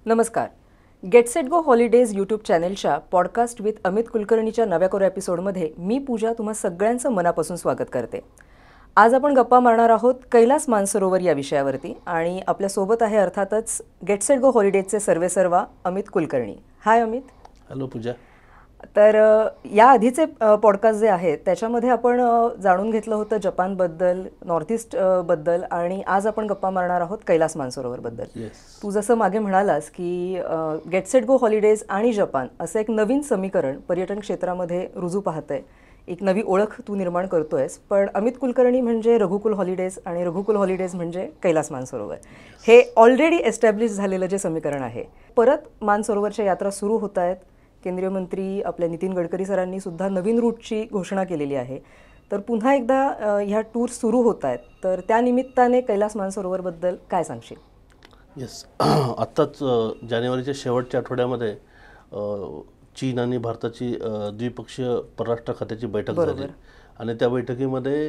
नमस्कार. Get set go holidays YouTube चॅनेलच्या podcast with Amit कुलकर्णीच्या नव्या कोऱ्या एपिसोडमध्ये मी पूजा तुम्हा सगळ्यांचं मनापासून स्वागत करते. आज आपण गप्पा मारणार आहोत कैलास मानसरोवर या विषयावरती आणि आपल्यासोबत आहे अर्थातच गेट सेट गो हॉलिडेजचे सर्वेसर्वा अमित कुलकर्णी. हाय अमित. हॅलो पूजा. तर या आधीचे पॉडकास्ट जे आहेत त्याच्यामध्ये आपण जाणून घेतलं होतं जपानबद्दल, नॉर्थ ईस्टबद्दल आणि आज आपण गप्पा मारणार आहोत कैलास मानसरोवरबद्दल. तू जसं मागे म्हणालास की गेट सेट गो हॉलिडेज आणि जपान असं एक नवीन समीकरण पर्यटन क्षेत्रामध्ये रुजू पाहतंय, एक नवी ओळख तू निर्माण करतोयस. पण अमित कुलकर्णी म्हणजे रघुकुल हॉलिडेज आणि रघुकुल हॉलिडेज म्हणजे कैलास मानसरोवर. हे ऑलरेडी एस्टॅब्लिश झालेलं जे समीकरण आहे. परत मानसरोवरच्या यात्रा सुरू होत आहेत. केंद्रीय मंत्री आपल्या नितीन गडकरी सरांनी सुद्धा नवीन रूटची घोषणा केलेली आहे. तर पुन्हा एकदा ह्या टूर सुरू होत आहेत, तर त्या निमित्ताने कैलास मानसरोवरबद्दल काय सांगशील? येस, आत्ताच जानेवारीच्या शेवटच्या आठवड्यामध्ये चीन आणि भारताची द्विपक्षीय परराष्ट्र खात्याची बैठक झाली आणि त्या बैठकीमध्ये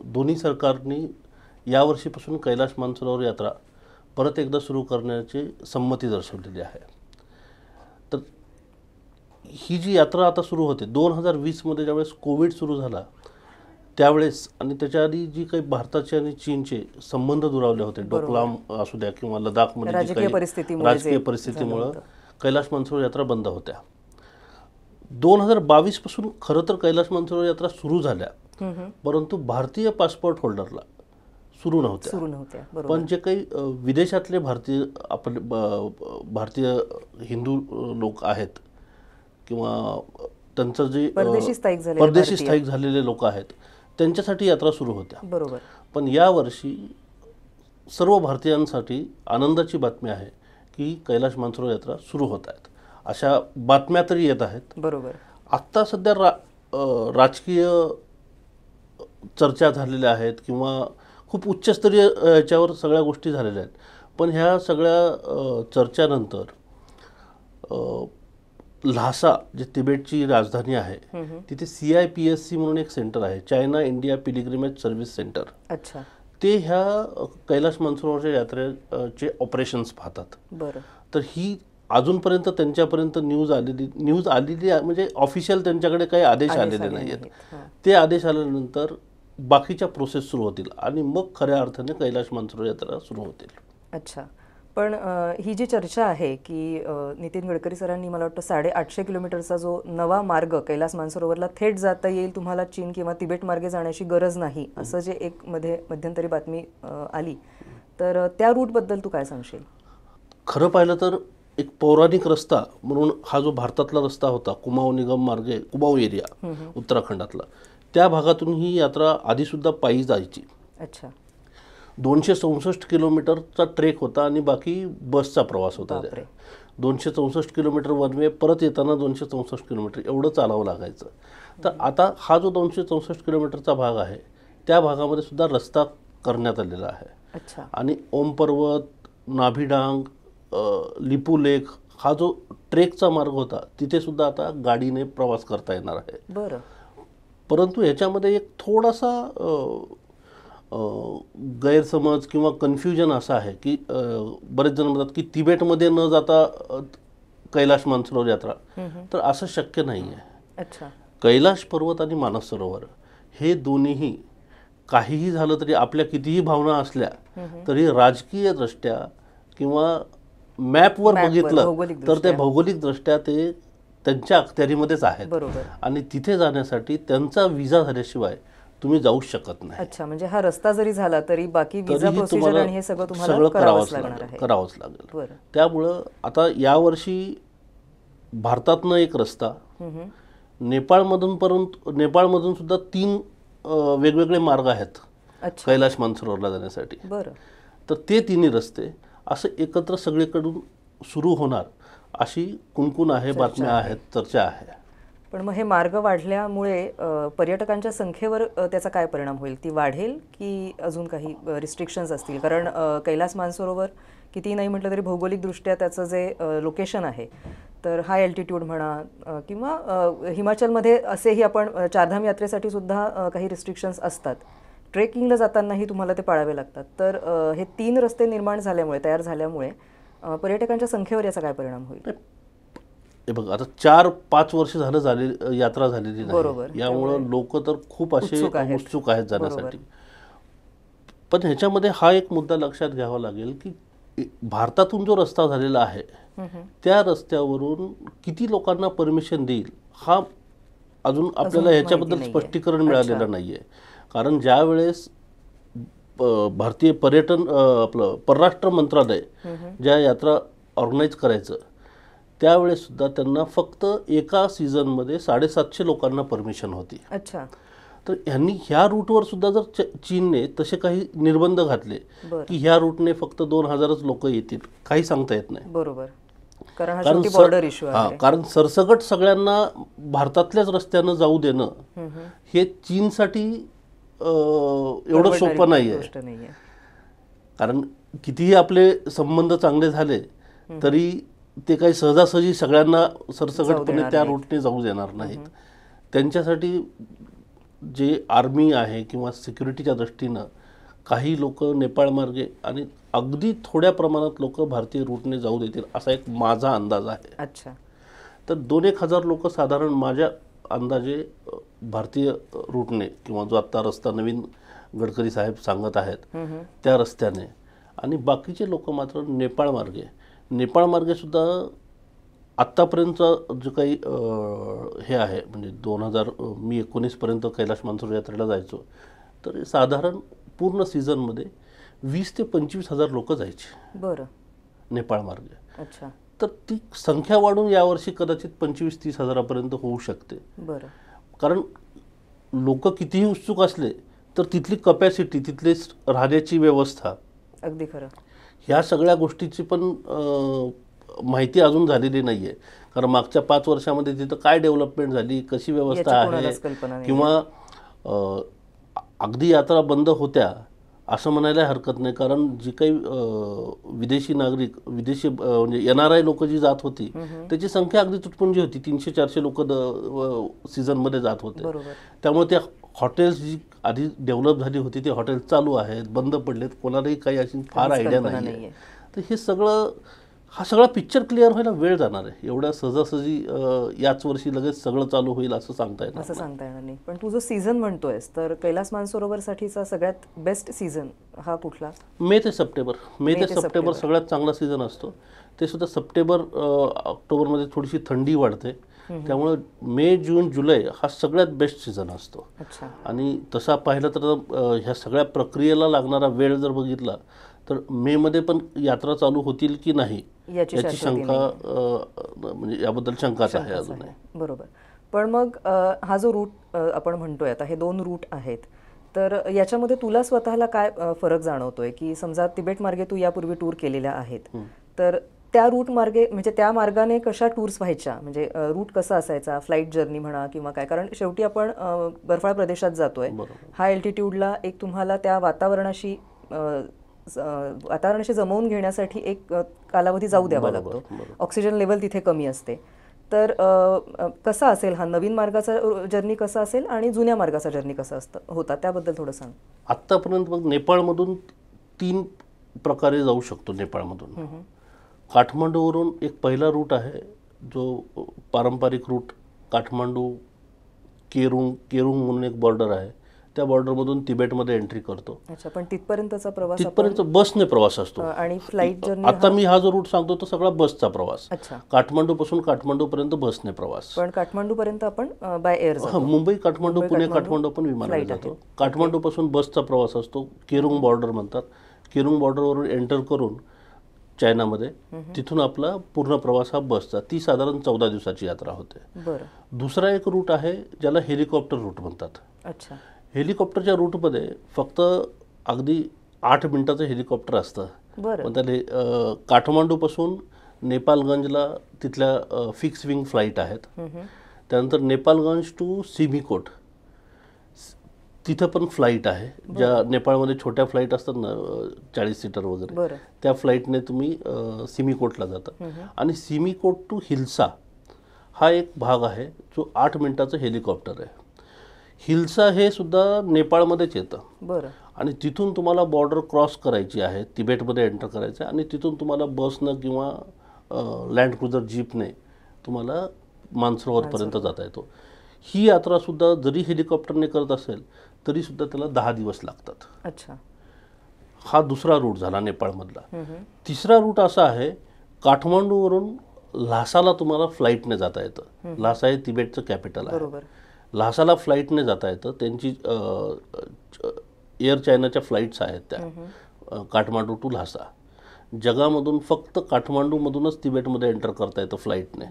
दोन्ही सरकारनी यावर्षीपासून कैलास मानसरोवर यात्रा परत एकदा सुरू करण्याची संमती दर्शवलेली आहे. तर ही जी यात्रा आता सुरू होते 2020मध्ये ज्यावेळेस कोविड सुरू झाला त्यावेळेस आणि त्याच्या आधी जी काही भारताचे आणि चीनचे संबंध दुरावले होते, डोकलाम असू द्या किंवा लडाखमध्ये राजकीय परिस्थितीमुळे कैलास मानसरोवर यात्रा बंद होत्या. 2022 पासून खरं तर कैलास मानसरोवर यात्रा सुरू झाल्या, परंतु भारतीय पासपोर्ट होल्डरला सुरू नव्हत्या. पण जे काही विदेशातले भारतीय हिंदू लोक आहेत किंवा त्यांचं जे परदेशी स्थायिक झालेले लोक आहेत त्यांच्यासाठी यात्रा सुरू होत्या. पण यावर्षी सर्व भारतीयांसाठी आनंदाची बातमी आहे की कैलास मानसरोवर यात्रा सुरू होत आहेत, अशा बातम्या तरी येत आहेत. आत्ता सध्या राजकीय चर्चा झालेल्या आहेत किंवा खूप उच्चस्तरीय याच्यावर सगळ्या गोष्टी झालेल्या आहेत. पण ह्या सगळ्या चर्चानंतर ल्हासा जे तिबेटची राजधानी आहे तिथे CIPSC म्हणून एक सेंटर आहे, China India pilgrimage service centre. ते ह्या कैलास मानसरोवरच्या यात्रेचे ऑपरेशन्स पाहतात. तर ही अजूनपर्यंत त्यांच्यापर्यंत न्यूज आलेली म्हणजे ऑफिशियल त्यांच्याकडे काही आदेश आलेले नाही आहेत. ते आदेश आल्यानंतर बाकीच्या प्रोसेस सुरू होतील आणि मग खऱ्या अर्थाने कैलास मानसरोवर यात्रा सुरू होतील. अच्छा, पण ही जी चर्चा आहे की नितीन गडकरी सरांनी मला वाटतं 850 किलोमीटरचा जो नवा मार्ग कैलास मानसरोवरला थेट जाता येईल, तुम्हाला चीन किंवा तिबेट मार्गे जाण्याची गरज नाही, असं जे एक मध्यंतरी बातमी आली, तर त्या रूटबद्दल तू काय सांगशील? खरं पाहिलं तर एक पौराणिक रस्ता म्हणून हा जो भारतातला रस्ता होता कुमाऊं निगम मार्गे, कुमाऊं एरिया उत्तराखंडातला, त्या भागातून ही यात्रा आधीसुद्धा पायी जायची. 264 किलोमीटरचा ट्रेक होता आणि बाकी बसचा प्रवास होता. 264 किलोमीटर वन वे, परत येताना 264 किलोमीटर एवढं चालावं लागायचं. तर आता हा जो 264 किलोमीटरचा भाग आहे त्या भागामध्ये सुद्धा रस्ता करण्यात आलेला आहे. आणि ओम पर्वत, नाभिडांग, लिपू लेक हा जो ट्रेकचा मार्ग होता तिथे सुद्धा आता गाडीने प्रवास करता येणार आहे. परंतु ह्याच्यामध्ये एक थोडासा गैरसमज किंवा कन्फ्युजन असं आहे की बरेच जण म्हणतात की तिबेटमध्ये न जाता कैलास मानसरोवर यात्रा, तर असं शक्य नाही आहे. कैलास पर्वत आणि मानस सरोवर हे दोन्हीही काहीही झालं तरी, आपल्या कितीही भावना असल्या तरी राजकीय दृष्ट्या किंवा मॅपवर बघितलं तर ते भौगोलिक दृष्ट्या ते त्यांच्या अखत्यारीमध्येच आहेत आणि तिथे जाण्यासाठी त्यांचा विजा झाल्याशिवाय तुम्ही जाऊ शकत नाही. अच्छा, म्हणजे हा रस्ता जरी झाला तरी बाकी विजा प्रोसिजर आणि हे सगळं तुम्हाला करावंच लागणार. त्यामुळं आता यावर्षी भारतातनं एक रस्ता, नेपाळमधून सुद्धा 3 वेगवेगळे मार्ग आहेत कैलास मानसरोवरला जाण्यासाठी. तर ते तिन्ही रस्ते असं एकत्र सगळीकडून सुरू होणार अशी कुणकुण आहे, बातम्या आहेत, चर्चा आहे. पण मग हे मार्ग वाढल्यामुळे पर्यटकांच्या संख्येवर त्याचा काय परिणाम होईल? ती वाढेल की अजून काही रिस्ट्रिक्शन्स असतील? कारण कैलास मानसरोवर कितीही नाही म्हटलं तरी भौगोलिकदृष्ट्या त्याचं जे लोकेशन आहे, तर हाय अल्टिट्यूड म्हणा किंवा हिमाचलमध्ये असेही आपण चारधाम यात्रेसाठी सुद्धा काही रिस्ट्रिक्शन्स असतात. ट्रेकिंगला जातानाही तुम्हाला ते पाळावे लागतात. तर हे 3 रस्ते निर्माण झाल्यामुळे, तयार झाल्यामुळे पर्यटकांच्या संख्येवर याचा काय परिणाम होईल? हे बघ, आता 4-5 वर्ष झालं यात्रा झालेली बरोबर. नाही, यामुळं लोक तर खूप असे उत्सुक आहेत जाण्यासाठी. पण ह्याच्यामध्ये हा एक मुद्दा लक्षात घ्यावा लागेल की भारतातून जो रस्ता झालेला आहे त्या रस्त्यावरून किती लोकांना परमिशन देईल हा अजून आपल्याला ह्याच्याबद्दल स्पष्टीकरण मिळालेलं नाहीये. कारण ज्या वेळेस भारतीय पर्यटन आपलं परराष्ट्र मंत्रालय ज्या यात्रा ऑर्गनाईज करायचं त्यावेळेस सुद्धा त्यांना फक्त एका सीझनमध्ये 750 लोकांना परमिशन होती. अच्छा. तर ह्यांनी ह्या रूटवर सुद्धा जर चीनने तसे काही निर्बंध घातले की ह्या रूटने फक्त 2000च लोक येतील, काही सांगता येत नाही. बरोबर. कारण बॉर्डर इश्यू आहे. कारण सरसकट सगळ्यांना भारतातल्याच रस्त्यानं जाऊ देणं हे चीनसाठी एवढं सोपं नाहीये. कारण कितीही आपले संबंध चांगले झाले तरी ते काही सहजासहजी सगळ्यांना सरसकटपणे त्या रूटने जाऊ देणार नाहीत. त्यांच्यासाठी जे आर्मी आहे किंवा सिक्युरिटीच्या दृष्टीनं काही लोक नेपाळ मार्गे आणि अगदी थोड्या प्रमाणात लोक भारतीय रूटने जाऊ देतील असा एक माझा अंदाज आहे. अच्छा. तर 2-1 हजार लोक साधारण माझ्या अंदाजे भारतीय रूटने किंवा जो आत्ता रस्ता नवीन गडकरी साहेब सांगत आहेत त्या रस्त्याने, आणि बाकीचे लोक मात्र नेपाळ मार्गे सुद्धा आत्तापर्यंतचा जो काही हे आहे म्हणजे 2019 पर्यंत कैलास मानसरोवर यात्रेला जायचो तर साधारण पूर्ण सीझनमध्ये 20 ते 25 हजार लोक जायचे. बरं. नेपाळ मार्गे. अच्छा. तर ती संख्या वाढून यावर्षी कदाचित 25-30 हजारापर्यंत होऊ शकते. बरं. कारण लोक कितीही उत्सुक असले तर तिथली कपॅसिटी, तिथली राहण्याची व्यवस्था, अगदी खरं, ह्या सगळ्या गोष्टीची पण माहिती अजून झालेली नाहीये. कारण मागच्या 5 वर्षामध्ये तिथं काय डेव्हलपमेंट झाली, कशी व्यवस्था आहे, किंवा अगदी यात्रा बंद होत्या असं म्हणायला हरकत नाही. कारण जी काही विदेशी नागरिक, विदेशी म्हणजे NRI लोक जी जात होती त्याची संख्या अगदी तुटपुंजी होती. 300-400 लोक सीझनमध्ये जात होते. त्यामुळे त्या हॉटेल्स जी आधी डेव्हलप झाली होती ते हॉटेल चालू आहेत, बंद पडलेत, कोणालाही काही अशी फार आयडिया नाही. तर हे सगळं, हा सगळा पिक्चर क्लिअर व्हायला वेळ जाणार आहे. एवढ्या सहजासहजी याच वर्षी लगेच सगळं चालू होईल असं सांगता येणार नाही. पण तू जो सीझन म्हणतोयस तर कैलास मानसरोवरसाठीचा सगळ्यात बेस्ट सीझन हा कुठला? मे ते सप्टेंबर सगळ्यात चांगला सीझन असतो. ते सुद्धा सप्टेंबर ऑक्टोबरमध्ये थोडीशी थंडी वाढते, त्यामुळे मे, जून, जुलै हा सगळ्यात बेस्ट सीझन असतो. आणि तसा पाहिलं तर ह्या सगळ्या प्रक्रियेला लागणारा वेळ जर बघितला तर मे मध्ये पण यात्रा चालू होतील की नाही याची शंका, म्हणजे याबद्दल शंकाच आहे अजूनही. बरोबर. पण मग हा जो रूट आपण म्हणतोय आता, हे 2 रूट आहेत, तर याच्यामध्ये तुला स्वतःला काय फरक जाणवतोय की समजा तिबेट मार्गे तू यापूर्वी टूर केलेल्या आहेत, तर त्या रूट मार्गे म्हणजे त्या मार्गाने कशा टूर्स व्हायच्या, म्हणजे रूट कसा असायचा, फ्लाईट जर्नी म्हणा किंवा काय, कारण शेवटी आपण बर्फाळ प्रदेशात जातोय, हाय अल्टिट्यूडला एक तुम्हाला त्या वातावरणाशी जमवून घेण्यासाठी एक कालावधी जाऊ द्यावा लागतो. ऑक्सिजन लेवल तिथे कमी असते. तर कसा असेल हा नवीन मार्गाचा जर्नी, कसा असेल आणि जुन्या मार्गाचा जर्नी कसा होता त्याबद्दल थोडं सांग. आत्तापर्यंत मग नेपाळमधून 3 प्रकारे जाऊ शकतो. नेपाळमधून काठमांडूवरून एक पहिला रूट आहे जो पारंपरिक रूट, काठमांडू केरुंग म्हणून एक बॉर्डर आहे, त्या बॉर्डरमधून तिबेटमध्ये एंट्री करतो. अच्छा. पण तिथपर्यंतचा प्रवास, तिथपर्यंत बसने प्रवास असतो. आणि फ्लाईट जर्नी, आता मी हा जो रूट सांगतो तो सगळा बसचा प्रवास. काठमांडूपासून काठमांडूपर्यंत बसने प्रवास. पण काठमांडूपर्यंत आपण बाय एअर जातो. मुंबई काठमांडू, पुणे काठमांडू पण विमानाने जातो. काठमांडूपासून बसचा प्रवास असतो. केरुंग बॉर्डर म्हणतात. केरुंग बॉर्डरवरून एंटर करून चायनामध्ये, तिथून आपला पूर्ण प्रवास हा बसचा. ती साधारण 14 दिवसाची यात्रा होते. दुसरा एक रूट आहे ज्याला हेलिकॉप्टर रूट म्हणतात. अच्छा. हेलिकॉप्टरच्या रूटमध्ये फक्त अगदी 8 मिनिटाचं हेलिकॉप्टर असतं. पण त्याला काठमांडूपासून नेपालगंजला तिथल्या फिक्स विंग फ्लाईट आहेत. त्यानंतर नेपालगंज टू सिमिकोट तिथं पण फ्लाईट आहे. ज्या नेपाळमध्ये छोट्या फ्लाईट असतात ना 40 सीटर वगैरे, त्या फ्लाईटने तुम्ही सिमिकोटला जाता. आणि सिमिकोट टू हिल्सा हा एक भाग आहे जो 8 मिनिटाचं हेलिकॉप्टर आहे. हिल्सा हे सुद्धा नेपाळमध्येच येतं. आणि तिथून तुम्हाला बॉर्डर क्रॉस करायची आहे, तिबेटमध्ये एंटर करायचं आहे आणि तिथून तुम्हाला बसनं किंवा लँड क्रुझर जीपने तुम्हाला मानसरोवरपर्यंत जाता येतो. ही यात्रासुद्धा जरी हेलिकॉप्टरने करत असेल तरीसुद्धा त्याला 10 दिवस लागतात. अच्छा. हा दुसरा रूट झाला नेपाळमधला. तिसरा रूट असा आहे, काठमांडूवरून ल्हासाला तुम्हाला फ्लाईटने जाता येतं. ल्हासा हे तिबेटचं कॅपिटल आहे. ल्हासाला फ्लाईटने जाता येतं. त्यांची एअर चायनाच्या फ्लाईट्स आहेत त्या, काठमांडू टू ल्हासा. जगामधून फक्त काठमांडूमधूनच तिबेटमध्ये एंटर करता येतं फ्लाईटने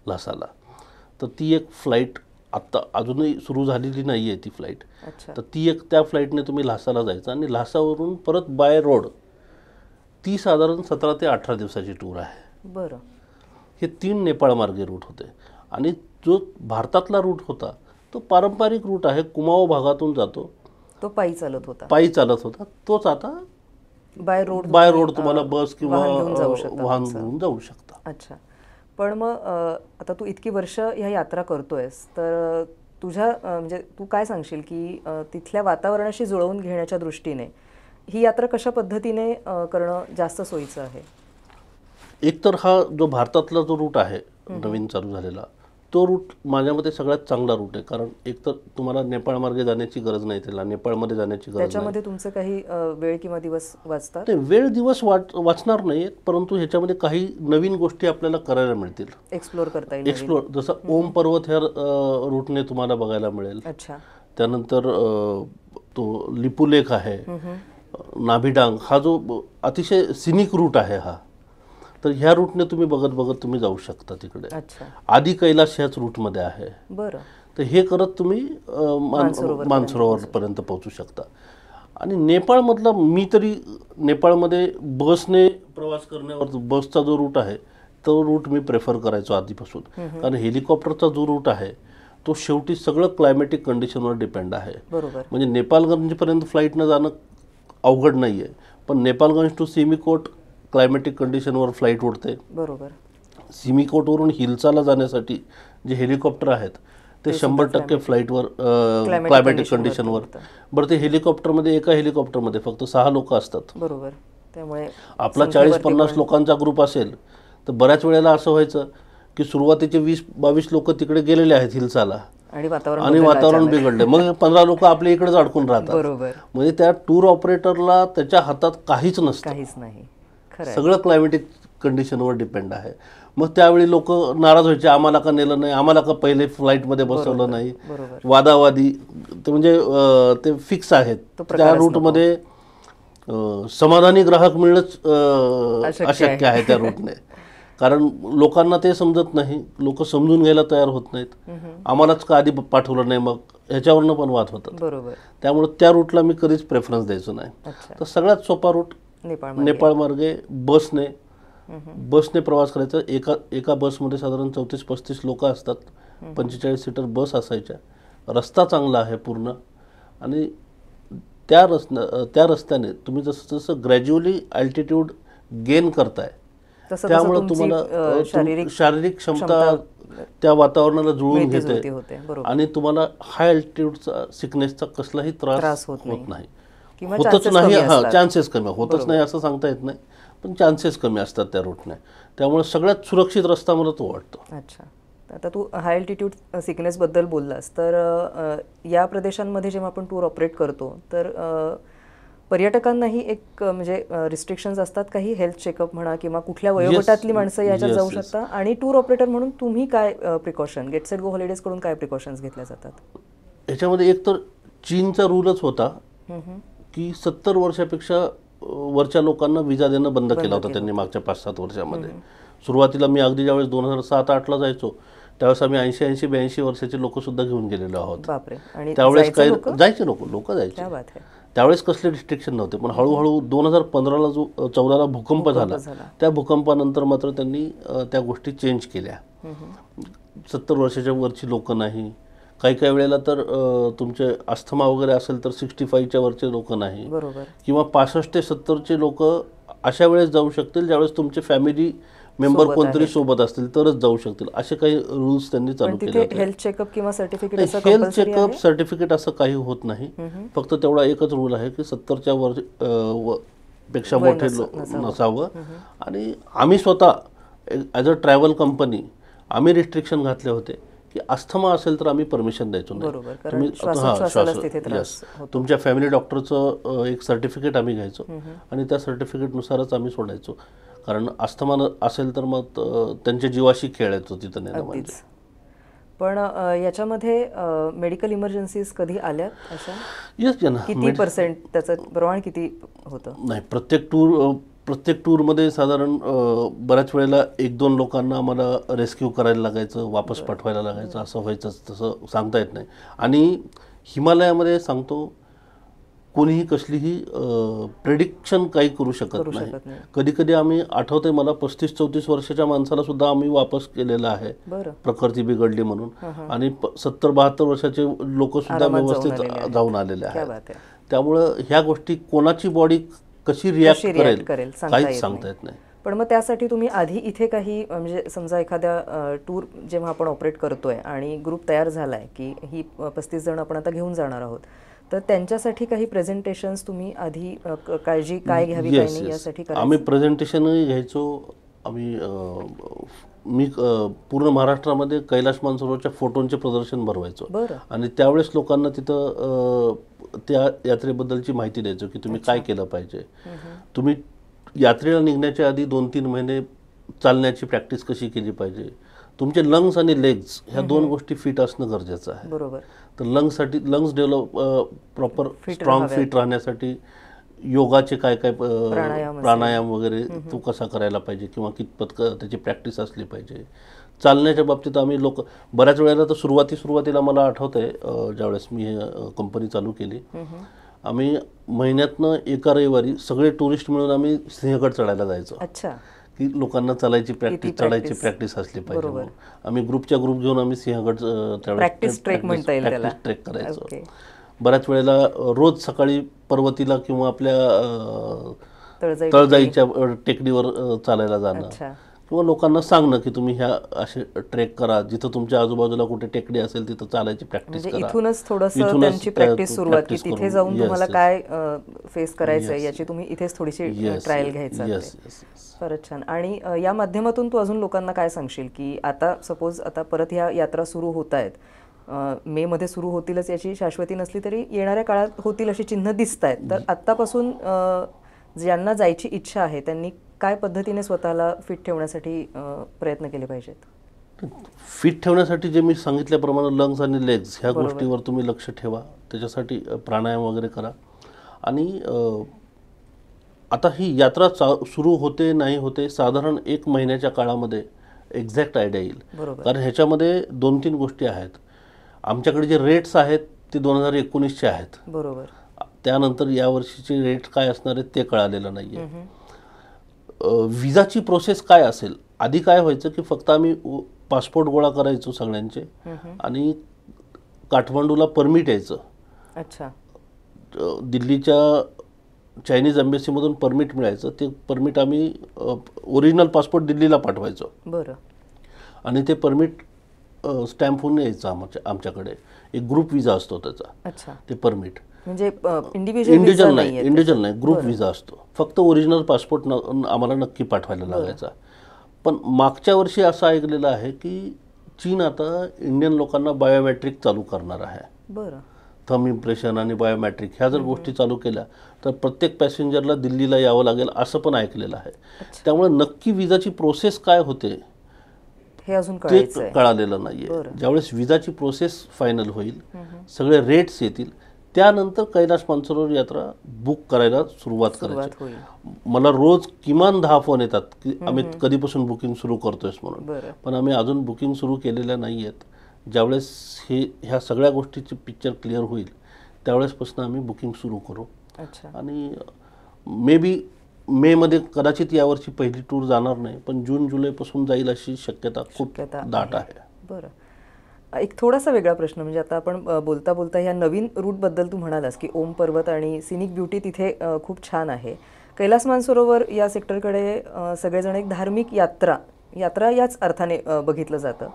ल्हासाला. तर ती एक फ्लाईट आत्ता अजूनही सुरू झालेली नाही आहे ती फ्लाईट. तर ती एक त्या फ्लाईटने तुम्ही ल्हासाला जायचं आणि ल्हासावरून परत बाय रोड ती साधारण 17 ते 18 दिवसाची टूर आहे. बरं. हे 3 नेपाळ मार्गे रूट होते. आणि जो भारतातला रूट होता तो पारंपरिक रूट आहे, कुमाओ भागातून जातो, तो पायी चालत होता. तोच आता बाय रोड तुम्हाला बस किंवा वाहन घेऊन जाऊ शकता. अच्छा. पण मग आता तू इतकी वर्ष ह्या यात्रा करतोयस, तर तुझ्या म्हणजे तू काय सांगशील की तिथल्या वातावरणाशी जुळवून घेण्याच्या दृष्टीने ही यात्रा कशा पद्धतीने करणं जास्त सोयीचं आहे? एकतर हा जो भारतातला जो रूट आहे नवीन चालू झालेला, तो रूट माझ्या मते सगळ्यात चांगला रूट आहे. कारण एकतर तुम्हाला नेपाळ मार्गे जाण्याची गरज नाही, त्याला नेपाळमध्ये जाण्याची गरज नाही. त्याच्यामध्ये तुमचे काही वेळ किंवा दिवस वाचतात? वेळ दिवस वाचणार नाही, परंतु ह्याच्यामध्ये काही नवीन गोष्टी आपल्याला करायला मिळतील, एक्सप्लोर करता येईल. जसं ओम पर्वत ह्या रूटने तुम्हाला बघायला मिळेल. अच्छा. त्यानंतर तो लिपुलेख आहे, नाभिडांग, हा जो अतिशय सिनिक रूट आहे हा, तर ह्या रूटने तुम्ही बघत तुम्ही जाऊ शकता तिकडे. आदि कैलास ह्याच रूटमध्ये आहे. बरं. तर हे करत तुम्ही मानसरोवरपर्यंत पोहोचू शकता. आणि नेपाळमधला मी तरी नेपाळमध्ये बसने प्रवास करण्यावर बसचा जो रूट आहे तो रूट मी प्रेफर करायचो आधीपासून. कारण हेलिकॉप्टरचा जो रूट आहे तो शेवटी सगळं क्लायमॅटिक कंडिशनवर डिपेंड आहे. म्हणजे नेपाळगंजपर्यंत फ्लाईटनं जाणं अवघड नाही आहे, पण नेपाळगंज टू सिमिकोट क्लायमॅटिक कंडिशनवर फ्लाईट उडते. सिमिकोटवरून हिल्साला जाण्यासाठी जे हेलिकॉप्टर आहेत ते 100% फ्लाईटवर क्लायमॅटिक कंडिशनवर. बरं, ते हेलिकॉप्टरमध्ये एका हेलिकॉप्टरमध्ये फक्त 6 लोक असतात. बरोबर. त्यामुळे आपला 40-50 लोकांचा ग्रुप असेल तर बऱ्याच वेळेला असं व्हायचं की सुरुवातीचे 20-22 लोक तिकडे गेलेले आहेत हिल्साला आणि वातावरण बिघडले, मग 15 लोक आपल्या इकडेच अडकून राहतात. म्हणजे त्या टूर ऑपरेटरला त्याच्या हातात काहीच नसतं, सगळं क्लायमॅटिक कंडिशनवर डिपेंड आहे. मग त्यावेळी लोक नाराज व्हायचे, आम्हाला का नेलं नाही, आम्हाला का पहिले फ्लाईटमध्ये बसवलं नाही. वादावादी ते म्हणजे ते फिक्स आहेत. त्या रूटमध्ये समाधानी ग्राहक मिळणंच अशक्य आहे त्या रूटने. कारण लोकांना ते समजत नाही, लोक समजून घ्यायला तयार होत नाहीत. आम्हालाच का आधी पाठवलं नाही, मग ह्याच्यावरनं पण वाद होतात. त्यामुळे त्या रूटला मी कधीच प्रेफरन्स द्यायचो नाही. तर सगळ्यात सोपा रूट नेपाळ मार्गे बसने प्रवास करायचा. एका बसमध्ये साधारण 34-35 लोक असतात. 45 सीटर बस असायच्या. रस्ता चांगला आहे पूर्ण. आणि त्या रस्त्याने तुम्ही जसं जसं ग्रॅज्युअली अल्टिट्यूड गेन करताय त्यामुळे तुम्हाला शारीरिक क्षमता त्या वातावरणाला जुळवून घेते आणि तुम्हाला हाय अल्टिट्यूडचा सिकनेसचा कसलाही त्रास होत नाही. होतच नाही, चान्सेस कमी, होतच नाही असं सांगता येत नाही, पण चान्सेस कमी असतात त्या रूटने. त्यामुळे सगळ्यात सुरक्षित रस्ता मला तो वाटतो. अच्छा. आता तू हाय अल्टिट्यूड सिकनेसबद्दल बोललास, तर या प्रदेशांमध्ये जेव्हा आपण टूर ऑपरेट करतो तर पर्यटकांनाही एक म्हणजे रिस्ट्रिक्शन्स असतात काही, हेल्थ चेकअप म्हणा किंवा कुठल्या वयोगटातली माणसं याच्यात जाऊ शकता, आणि टूर ऑपरेटर म्हणून तुम्ही काय precaution, gate set go holidays कडून काय प्रिकॉशन्स घेतल्या जातात? याच्यामध्ये एक तर चीनचा रूलच होता की 70 वर्षापेक्षा वरच्या लोकांना विजा देणं बंद केला होता त्यांनी मागच्या 5-7 वर्षामध्ये. सुरुवातीला मी अगदी ज्यावेळेस 2007-08ला जायचो त्यावेळेस आम्ही 80-82 वर्षाचे लोक सुद्धा घेऊन गेलेलो आहोत. त्यावेळेस काही जायचे लोक जायचे. त्यावेळेस कसले रिस्ट्रिक्शन नव्हते, पण हळूहळू 2015ला जो 14ला भूकंप झाला त्या भूकंपानंतर मात्र त्यांनी त्या गोष्टी चेंज केल्या. 70 वर्षाच्या वरची लोक नाही, काही वेळेला तर तुमचे अस्थमा वगैरे असेल तर 65च्या वरचे लोक नाही, किंवा 65 ते 70चे लोक अशा वेळेस जाऊ शकतील ज्यावेळेस तुमचे फॅमिली मेंबर कोणतरी सोबत असतील तरच जाऊ शकतील, असे काही रूल्स त्यांनी चालू केले होते. हेल्थ चेकअप किंवा सर्टिफिकेट हेल्थ चेकअप सर्टिफिकेट असं काही होत नाही. फक्त तेवढा एकच रूल आहे की 70च्या पेक्षा मोठे नसावं. आणि आम्ही स्वतः ॲज अ ट्रॅव्हल कंपनी आम्ही रिस्ट्रिक्शन घातले होते की अस्थमा असेल तर आम्ही परमिशन द्यायचो नाही. तुम्ही तुमच्या फॅमिली डॉक्टरचं एक सर्टिफिकेट आम्ही घ्यायचो आणि त्या सर्टिफिकेटनुसारच आम्ही सोडायचो, कारण अस्थमा असेल तर मग त्यांच्या जीवाशी खेळायचो तिथं नेणं म्हणजे. पण याच्यामध्ये मेडिकल इमर्जन्सीज कधी आल्या अशा? येस ना. किती पर्सेंट त्याचं प्रमाण किती होतं? नाही, प्रत्येक टूरमध्ये साधारण बऱ्याच वेळेला 1-2 लोकांना आम्हाला रेस्क्यू करायला लागायचं, वापस पाठवायला लागायचं, असं व्हायचं. तसं सांगता येत नाही. आणि हिमालयामध्ये सांगतो कोणीही कसलीही प्रेडिक्शन काही करू शकत नाही. कधी कधी आम्ही आठवते मला 35-34 वर्षाच्या माणसाला सुद्धा आम्ही वापस केलेलं आहे प्रकृती बिघडली म्हणून. आणि 70-72 वर्षाचे लोक सुद्धा व्यवस्थित जाऊन आलेले आहेत. त्यामुळं ह्या गोष्टी कोणाची बॉडी कशी रिॲक्ट करेल काहीच सांगता येत नाही. पण मग त्यासाठी तुम्ही आधी इथे काही म्हणजे समजा एखाद्या टूर जेव्हा आपण ऑपरेट करतोय आणि ग्रुप तयार झालाय की ही 35 जण आपण आता घेऊन जाणार आहोत, तर त्यांच्यासाठी काही प्रेझेंटेशन्स तुम्ही आधी काळजी काय घ्यावी काय नाही यासाठी आम्ही प्रेझेंटेशनही घ्यायचो. मी पूर्ण महाराष्ट्रामध्ये कैलास मानसरोवरच्या फोटोंचे प्रदर्शन भरवायचो आणि त्यावेळेस लोकांना तिथं त्या यात्रेबद्दलची माहिती द्यायचो की तुम्ही काय केलं पाहिजे. तुम्ही यात्रेला निघण्याच्या आधी 2-3 महिने चालण्याची प्रॅक्टिस कशी केली पाहिजे. तुमचे लंग्स आणि लेग्स ह्या 2 गोष्टी फिट असणं गरजेचं आहे. बरोबर. तर lungs develop proper strong fit राहण्यासाठी योगाचे काय काय प्राणायाम वगैरे तो कसा करायला पाहिजे किंवा कितपत त्याची प्रॅक्टिस असली पाहिजे. चालण्याच्या बाबतीत आम्ही बऱ्याच वेळेला तर सुरुवातीला मला आठवतंय ज्यावेळेस मी कंपनी चालू केली, आम्ही महिन्यातनं एका रविवारी सगळे टुरिस्ट मिळून आम्ही सिंहगड चढायला जायचो. अच्छा. की लोकांना चढायची प्रॅक्टिस असली पाहिजे. आम्ही ग्रुप घेऊन आम्ही सिंहगड प्रॅक्टिस ट्रेक करायचो. बऱ्याच वेळेला रोज सकाळी पर्वतीला किंवा आपल्या तळजाईच्या टेकडीवर चालायला जाणं किंवा लोकांना सांगणं की तुम्ही ह्या असे ट्रेक करा, जिथं तुमच्या आजूबाजूला कुठे टेकडी असेल तिथं चालायची प्रॅक्टिस करा. इथूनच थोडंसं त्यांची प्रॅक्टिस सुरुवात की तिथे जाऊन तुम्हाला काय फेस करायचं याची तुम्ही इथेच थोडीशी ट्रायल घ्यायचं. फारच छान. आणि या माध्यमातून तू अजून लोकांना काय सांगशील की आता सपोज आता परत ह्या यात्रा सुरू होत आहेत, मे मध्ये सुरू होतीलच याची शाश्वती नसली तरी येणाऱ्या काळात होतील अशी चिन्ह दिसत आहेत, तर आत्तापासून ज्यांना जायची इच्छा आहे त्यांनी काय पद्धतीने स्वतःला फिट ठेवण्यासाठी प्रयत्न केले पाहिजेत? फिट ठेवण्यासाठी जे मी सांगितल्याप्रमाणे लंग्स आणि लेग्स ह्या गोष्टीवर तुम्ही लक्ष ठेवा. त्याच्यासाठी प्राणायाम वगैरे करा. आणि आता ही यात्रा सुरू होते नाही होते साधारण 1 महिन्याच्या काळामध्ये एक्झॅक्ट आयडिया येईल. कारण ह्याच्यामध्ये 2-3 गोष्टी आहेत. आमच्याकडे जे रेट्स आहेत ते 2019चे आहेत. बरोबर. त्यानंतर यावर्षीचे रेट काय असणार आहेत ते कळालेलं नाहीये. विजाची प्रोसेस काय असेल. आधी काय व्हायचं की फक्त आम्ही पासपोर्ट गोळा करायचो सगळ्यांचे आणि काठमांडूला परमिट यायचं. अच्छा. दिल्लीच्या चायनीज एम्बेसीमधून परमिट मिळायचं. ते परमिट आम्ही ओरिजिनल पासपोर्ट दिल्लीला पाठवायचो. बरं. आणि ते परमिट स्टॅम्प होऊन यायचं आमच्याकडे. एक ग्रुप विजा असतो त्याचा. अच्छा. ते परमिट म्हणजे इंडिव्हिज्युअल नाही, ग्रुप विजा असतो. फक्त ओरिजिनल पासपोर्ट आम्हाला नक्की पाठवायला लागायचा. पण मागच्या वर्षी असं ऐकलेलं आहे की चीन आता इंडियन लोकांना बायोमेट्रिक चालू करणार आहे. बरं. थंब इम्प्रेशन आणि बायोमेट्रिक ह्या जर गोष्टी चालू केल्या तर प्रत्येक पॅसेंजरला दिल्लीला यावं लागेल असं पण ऐकलेलं आहे. त्यामुळे नक्की विजाची प्रोसेस काय होते हे अजून ते कळालेलं नाहीये. ज्यावेळेस विजाची प्रोसेस फायनल होईल, सगळे रेट्स येतील, त्यानंतर कैलास मानसरोवर यात्रा बुक करायला सुरुवात करायची. मला रोज किमान 10 फोन येतात की आम्ही कधीपासून बुकिंग सुरू करतोयस म्हणून. पण आम्ही अजून बुकिंग सुरू केलेल्या नाही आहेत. ज्यावेळेस ह्या सगळ्या गोष्टीची पिक्चर क्लिअर होईल त्यावेळेसपासून आम्ही बुकिंग सुरू करू. आणि मे मध्ये कदाचित यावर्षी पहिली टूर जाणार नाही, पण जून-जुलैपासून जाईल अशी शक्यता खूप दाट आहे. बरं. एक थोडासा वेगळा प्रश्न म्हणजे आता आपण बोलता बोलता ह्या नवीन रूटबद्दल तू म्हणालास की ओम पर्वत आणि सिनिक ब्युटी तिथे खूप छान आहे. कैलास मानसरोवर या सेक्टरकडे सगळेजण एक धार्मिक यात्रा याच अर्थाने बघितलं जातं.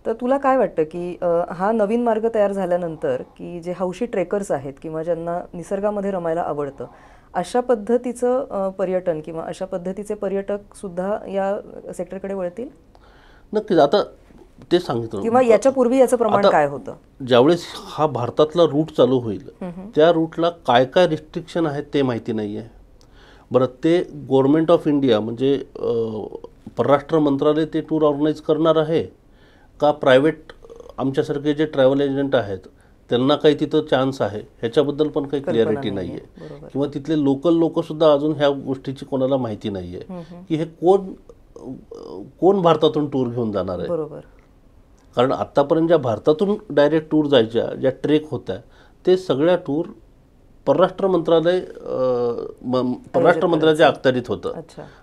तर तुला काय वाटतं की हा नवीन मार्ग तयार झाल्यानंतर की जे हौशी ट्रेकर्स आहेत किंवा ज्यांना निसर्गामध्ये रमायला आवडतं अशा पद्धतीचं पर्यटन किंवा अशा पद्धतीचे पर्यटक सुद्धा या सेक्टरकडे वळतील? नक्कीच. आता ते सांगितलं किंवा याच्यापूर्वी याचं प्रमाण काय होतं? ज्यावेळेस हा भारतातला रूट चालू होईल त्या रूटला काय काय रिस्ट्रिक्शन आहेत ते माहिती नाही आहे. बरं, ते गव्हर्नमेंट ऑफ इंडिया म्हणजे परराष्ट्र मंत्रालय ते टूर ऑर्गनाईज करणार आहे का प्रायव्हेट आमच्यासारखे जे ट्रॅव्हल एजंट आहेत त्यांना काही तिथं चान्स आहे ह्याच्याबद्दल पण काही क्लिअरिटी नाही आहे. किंवा तिथले लोकल लोकसुद्धा अजून ह्या गोष्टीची कोणाला माहिती नाही आहे की हे कोण भारतातून टूर घेऊन जाणार आहे. बरोबर. कारण आत्तापर्यंत ज्या भारतातून डायरेक्ट टूर जायच्या ज्या ट्रेक होत्या ते सगळ्या टूर परराष्ट्र मंत्र्याच्या अखत्यारीत होतं.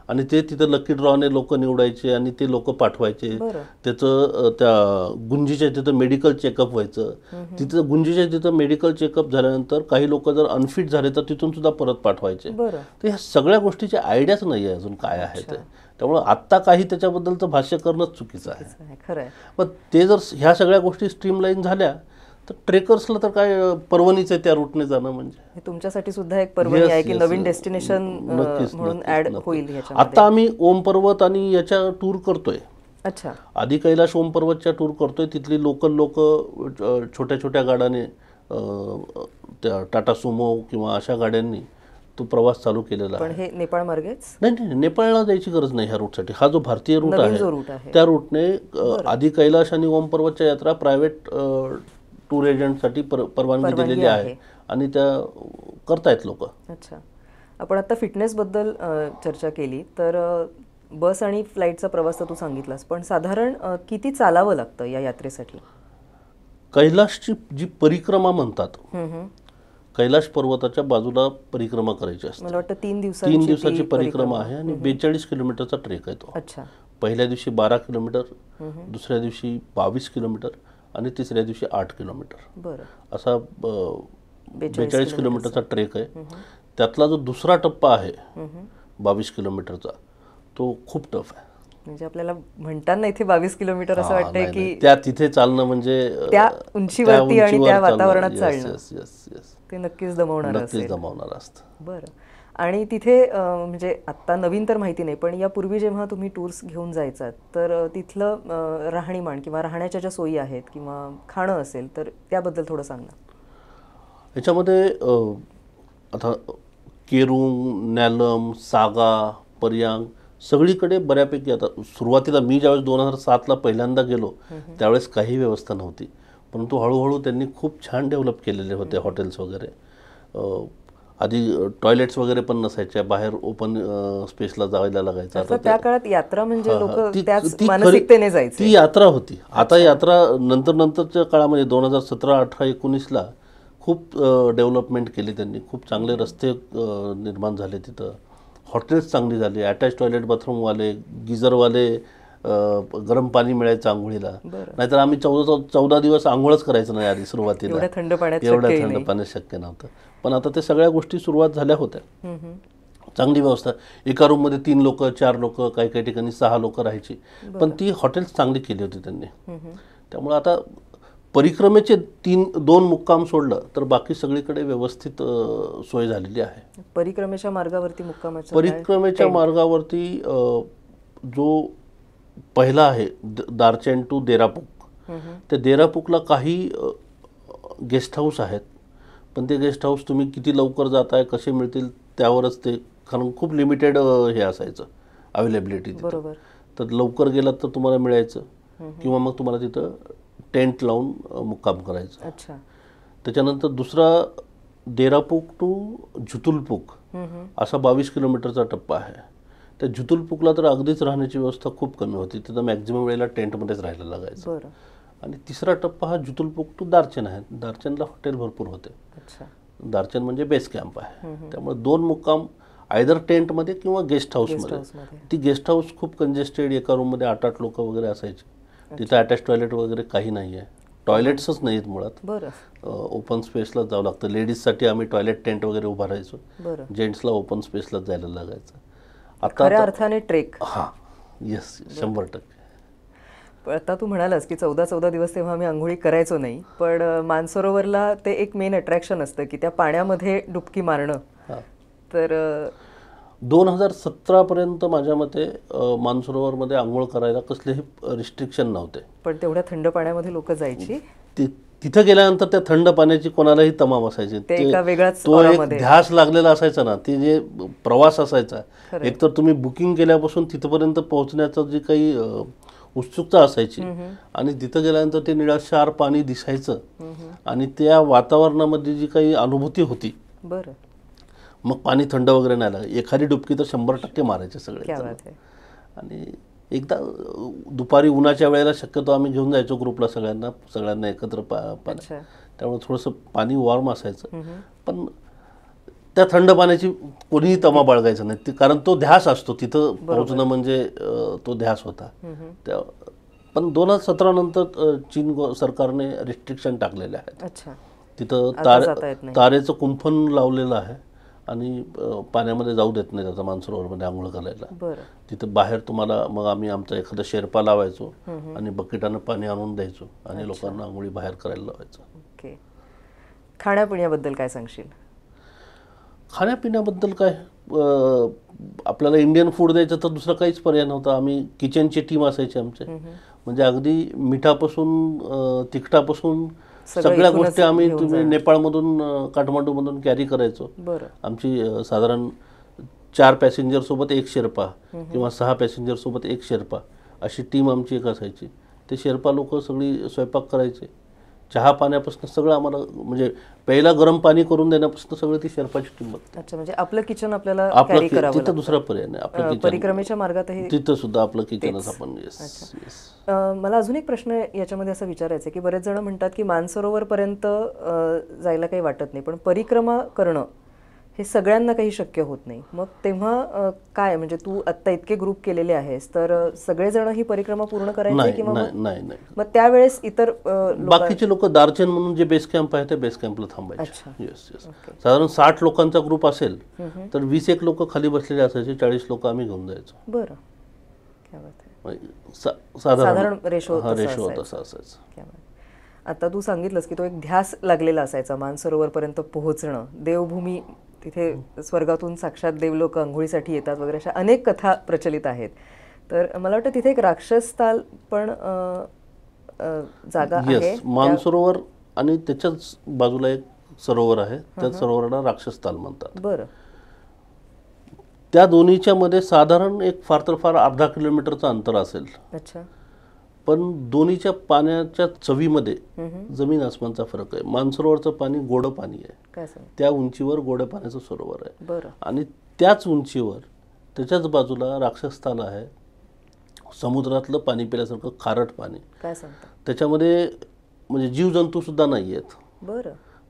आणि ते तिथं लकी ड्रॉने लोक निवडायचे आणि ते लोक पाठवायचे. त्याचं त्या गुंजीच्या तिथं मेडिकल चेकअप व्हायचं. तिथं गुंजीच्या तिथं मेडिकल चेकअप झाल्यानंतर काही लोक जर अनफिट झाले तर तिथून सुद्धा परत पाठवायचे. तर ह्या सगळ्या गोष्टीची आयडियाच नाही आहे अजून काय आहे ते. त्यामुळे आत्ता काही त्याच्याबद्दलचं भाष्य करणंच चुकीचं आहे. पण ते जर ह्या सगळ्या गोष्टी स्ट्रीमलाईन झाल्या तर ट्रेकर्सला तर काय पर्वणीच आहे त्या रूटने जाणं म्हणजे तुमच्यासाठी सुद्धा एक पर्वणी आहे की नवीन डेस्टिनेशन म्हणून ऍड होईल ह्याच्यामध्ये. आता आम्ही ओम पर्वत आणि याच्या टूर करतोय. अच्छा. आधी कैलाश ओम पर्वतच्या टूर करतोय. तिथली लोकल लोक छोट्या छोट्या गाड्याने त्या टाटा सुमो किंवा अशा गाड्यांनी तो प्रवास चालू केलेला आहे. पण हे नेपाळ मार्गेच? नाही, नेपाळला जायची गरज नाही ह्या रूटसाठी. हा जो भारतीय रूट आहे त्या रूटने आधी कैलाश आणि ओम पर्वतच्या यात्रा प्रायव्हेट टूर एजंटसाठी परवानगी दिलेली आहे आणि त्या करतायत लोक. अच्छा. आपण आता फिटनेसबद्दल चर्चा केली तर बस आणि फ्लाईटचा प्रवास तर तू सांगितलास, पण साधारण किती चालावं लागतं या यात्रेसाठी? कैलाशची जी परिक्रमा म्हणतात, कैलाश पर्वताच्या बाजूला परिक्रमा करायची असते. मला वाटतं 3 दिवसाची परिक्रमा आहे आणि 42 किलोमीटरचा ट्रेक आहे तो. अच्छा. पहिल्या दिवशी 12 किलोमीटर, दुसऱ्या दिवशी 22 किलोमीटर आणि तिसऱ्या दिवशी 8 किलोमीटर. बरं. असा 42 किलोमीटरचा ट्रेक आहे. त्यातला जो दुसरा टप्पा आहे 22 किलोमीटरचा तो खूप टफ आहे. म्हणजे आपल्याला म्हणताना इथे 22 किलोमीटर असं वाटतंय की त्या तिथे चालणं म्हणजे त्या उंचीवरती आणि त्या वातावरणात चालणं ते नक्कीच दमवणार असतं. बरं. आणि तिथे म्हणजे आत्ता नवीन तर माहिती नाही, पण यापूर्वी जेव्हा तुम्ही टूर्स घेऊन जायचात तर तिथलं राहणीमान किंवा राहण्याच्या ज्या सोयी आहेत किंवा खाणं असेल तर त्याबद्दल थोडं सांग ना. याच्यामध्ये आता केरुंग, नॅलम, सागा, पर्यांग सगळीकडे बऱ्यापैकी आता सुरुवातीला मी ज्यावेळेस 2007ला पहिल्यांदा गेलो त्यावेळेस काही व्यवस्था नव्हती, परंतु हळूहळू त्यांनी खूप छान डेव्हलप केलेले होते हॉटेल्स वगैरे. आधी टॉयलेट्स वगैरे पण नसायच्या, बाहेर ओपन स्पेसला जायला लागायचं. त्या काळात यात्रा म्हणजे लोक त्याच मानसिकतेने जायचे. ती यात्रा होती. आता यात्रा नंतरच्या काळामध्ये 2017, 18, 19ला खूप डेव्हलपमेंट केली त्यांनी. खूप चांगले रस्ते निर्माण झाले तिथं, हॉटेल्स चांगली झाली, अटॅच टॉयलेट बाथरूमवाले, गिझरवाले, गरम पाणी मिळायचं आंघोळीला. नाहीतर आम्ही 14 दिवस आंघोळच करायचं नाही आधी सुरुवातीला. एवढ्या थंड पाण्यात शक्य नव्हतं. पण आता ते सगळ्या गोष्टी सुरुवात झाल्या होत्या. चांगली व्यवस्था. एका रूममध्ये 3 लोक, 4 लोक, काही काही ठिकाणी 6 लोक राहायची. पण ती हॉटेल्स चांगली केली होती त्यांनी. त्यामुळे आता परिक्रमेचे 2 मुक्काम सोडलं तर बाकी सगळीकडे व्यवस्थित सोय झालेली आहे. परिक्रमेच्या मार्गावरती परिक्रमेच्या मार्गावरती जो पहिला आहे दारचैन टू देरापूक, त्या देरापूकला काही गेस्ट हाऊस आहेत, पण ते गेस्ट हाऊस तुम्ही किती लवकर जाताय, कसे मिळतील त्यावरच ते, कारण खूप लिमिटेड हे असायचं अवेलेबिलिटी. तर लवकर गेलात तर तुम्हाला मिळायचं किंवा मग तुम्हाला तिथं टेंट लावून मुक्काम करायचं. त्याच्यानंतर दुसरा देरापूक टू झुतुलपूक असा 22 किलोमीटरचा टप्पा आहे. त्या झुतुलपूकला तर अगदीच राहण्याची व्यवस्था खूप कमी होती, तिथं मॅक्झिमम वेळेला टेंटमध्येच राहायला लागायचं. आणि तिसरा टप्पा हा झुतुलपूक टू दारचैन आहे. दारचैनला हॉटेल भरपूर होते. दारचैन म्हणजे बेस कॅम्प आहे. त्यामुळे 2 मुक्काम आयदर टेंटमध्ये किंवा गेस्ट हाऊसमध्ये. ती गेस्ट हाऊस खूप कंजेस्टेड, एका रूममध्ये 8-8 लोक वगैरे असायची. तिथं अटॅच टॉयलेट वगैरे काही नाही आहे. टॉयलेट्सच नाहीत मुळात. बरं. ओपन स्पेसलाच जावं लागतं. लेडीजसाठी आम्ही टॉयलेट टेंट वगैरे उभा राहायचो. बरं. जेंट्सला ओपन स्पेसलाच जायला लागायचं. खऱ्या अर्थाने ट्रेक. हां, येस, 100%. पण आता तू म्हणालास की 14 दिवस तेव्हा आम्ही आंघोळी करायचो नाही, पण मानसरोवरला ते एक मेन अट्रॅक्शन असतं की त्या पाण्यामध्ये डुबकी मारणं. तर 2017 पर्यंत माझ्या मते मानसरोवरमध्ये आंघोळ करायला कसलेही रिस्ट्रिक्शन नव्हते. पण तेवढ्या थंड पाण्यामध्ये लोक जायची. तिथं गेल्यानंतर त्या थंड पाण्याची कोणालाही तमाम असायची. तो एक ध्यास लागलेला असायचा ना, ती जे प्रवास असायचा, एकतर तुम्ही बुकिंग केल्यापासून तिथपर्यंत पोहोचण्याचं जी काही उत्सुकता असायची, आणि तिथं गेल्यानंतर ते निळाशार पाणी दिसायचं, आणि त्या वातावरणामध्ये जी काही अनुभूती होती. बरं. मग पाणी थंड वगैरे नाही लागलं, एखादी डुबकी तर 100% मारायचे सगळे. आणि एकदा दुपारी उन्हाच्या वेळेला शक्यतो आम्ही घेऊन जायचो ग्रुपला, सगळ्यांना एकत्र पाणी. त्यामुळे थोडंसं पाणी वॉर्म असायचं, पण त्या थंड पाण्याची कोणीही तमा बाळगायचं नाही, कारण तो ध्यास असतो. तिथं पोहोचणं म्हणजे तो ध्यास होता. पण 2017 नंतर चीन सरकारने रिस्ट्रिक्शन टाकलेले आहेत. तिथं तारेचं कुंपण लावलेलं आहे आणि पाण्यामध्ये जाऊ देत नाही त्याचा मानसरोवरमध्ये आंघोळ करायला. तिथं बाहेर तुम्हाला, मग आम्ही आमचा एखादा शेर्पा लावायचो आणि बकेटानं पाणी आणून द्यायचो आणि लोकांना आंघोळी बाहेर करायला लावायचो. ओके. खाण्यापिण्याबद्दल काय सांगशील? खाण्यापिण्याबद्दल काय, आपल्याला इंडियन फूड द्यायचं तर दुसरा काहीच पर्याय नव्हता. आम्ही किचनची टीम असायची आमचे, म्हणजे अगदी मिठापासून तिखटापासून सगळ्या गोष्टी आम्ही नेपाळमधून, काठमांडूमधून कॅरी करायचो. आमची साधारण 4 पॅसेंजर सोबत एक शेर्पा किंवा 6 पॅसेंजर सोबत एक शेर्पा अशी टीम आमची एक असायची. ते शेर्पा लोक सगळी स्वयंपाक करायचे. चहा पाण्यापासून सगळं आम्हाला, म्हणजे पहिला गरम पाणी करून देण्यापासून सगळं ती शेर्पाची टीम बघते. अच्छा, म्हणजे आपलं किचन आपल्याला कॅरी करावं लागतं. तिथं दुसरा पर्याय नाही. आपलं किचन परिक्रमेच्या मार्गातही तिथं सुद्धा आपलं किचनच आपण. मला अजून एक प्रश्न याच्यामध्ये असं विचारायचं आहे की बरेच जण म्हणतात की मानसरोवरपर्यंत जायला काही वाटत नाही, पण परिक्रमा करणं हे सगळ्यांना काही शक्य होत नाही. मग तेव्हा काय, म्हणजे तू आत्ता इतके ग्रुप केलेले आहेस, तर सगळेजण ही परिक्रमा पूर्ण करायची किंवा मग त्यावेळेस इतर बाकीचे लोक दार्चन म्हणून जे बेस कॅम्प आहे त्या बेस कॅम्पला थांबायचे. Yes yes. साधारण 60 लोकांचा ग्रुप असेल तर 20 लोक खाली बसलेले असायचे, 40 लोक आम्ही घेऊन जायचो. बरं. साधारण रेशो तसा असायचा. आता तू सांगितलंस की तो एक ध्यास लागलेला असायचा मानसरोवरपर्यंत पोहोचणं, देवभूमी, तिथे स्वर्गातून साक्षात देवलोक अंघोळीसाठी येतात वगैरे, अशा अनेक कथा प्रचलित आहेत. तर मला वाटतं तिथे एक राक्षसस्थान पण जागा आहे. मानसरोवर आणि त्याच्याच बाजूला एक सरोवर आहे, त्या सरोवराला राक्षसस्थान म्हणतात. बरं. त्या दोन्हीच्या मध्ये साधारण एक फार तर फार अर्धा किलोमीटरचं अंतर असेल. अच्छा. पण दोन्हीच्या पाण्याच्या चवीमध्ये जमीन आसमानचा फरक आहे. मानसरोवरचं पाणी गोड पाणी आहे, त्या उंचीवर गोड पाण्याचं सरोवर आहे. आणि त्याच उंचीवर त्याच्याच बाजूला राक्षसस्थान आहे, समुद्रातलं पाणी पिल्यासारखं खारट पाणी. त्याच्यामध्ये म्हणजे जीवजंतू सुद्धा नाही आहेत.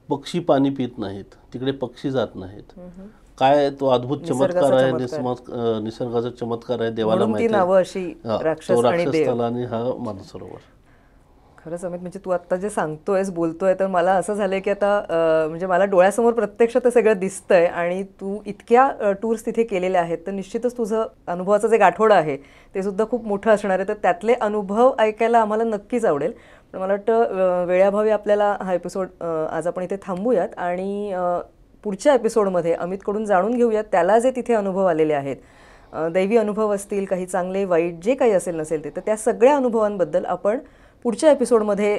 पक्षी पाणी पित नाहीत, तिकडे पक्षी जात नाहीत. काय तो अद्भुत चमत्कार आहे, निसर्गाचा चमत्कार आहे, देवाला माहिती आहे. राक्षसस्थान आणि हा मानसरोवर. खरंच अमित, म्हणजे तू आता जे सांगतोयस, बोलतोय, तर मला असं झालंय की आता म्हणजे मला डोळ्यासमोर प्रत्यक्ष ते सगळं दिसतंय. आणि तू इतक्या टूर्स तिथे केलेल्या आहेत, तर निश्चितच तुझं अनुभवाचं जे गाठोडं आहे ते सुद्धा खूप मोठं असणार आहे. तर त्यातले अनुभव ऐकायला आम्हाला नक्कीच आवडेल. पण मला वाटतं वेळाभावी आपल्याला हा एपिसोड आज आपण इथे थांबूयात आणि पुढच्या एपिसोडमध्ये अमितकडून जाणून घेऊयात त्याला जे तिथे अनुभव आलेले आहेत, दैवी अनुभव असतील, काही चांगले वाईट जे काही असेल नसेल ते, तर त्या सगळ्या अनुभवांबद्दल आपण पुढच्या एपिसोडमध्ये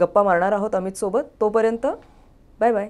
गप्पा मारणार आहोत अमितसोबत. तोपर्यंत बाय बाय.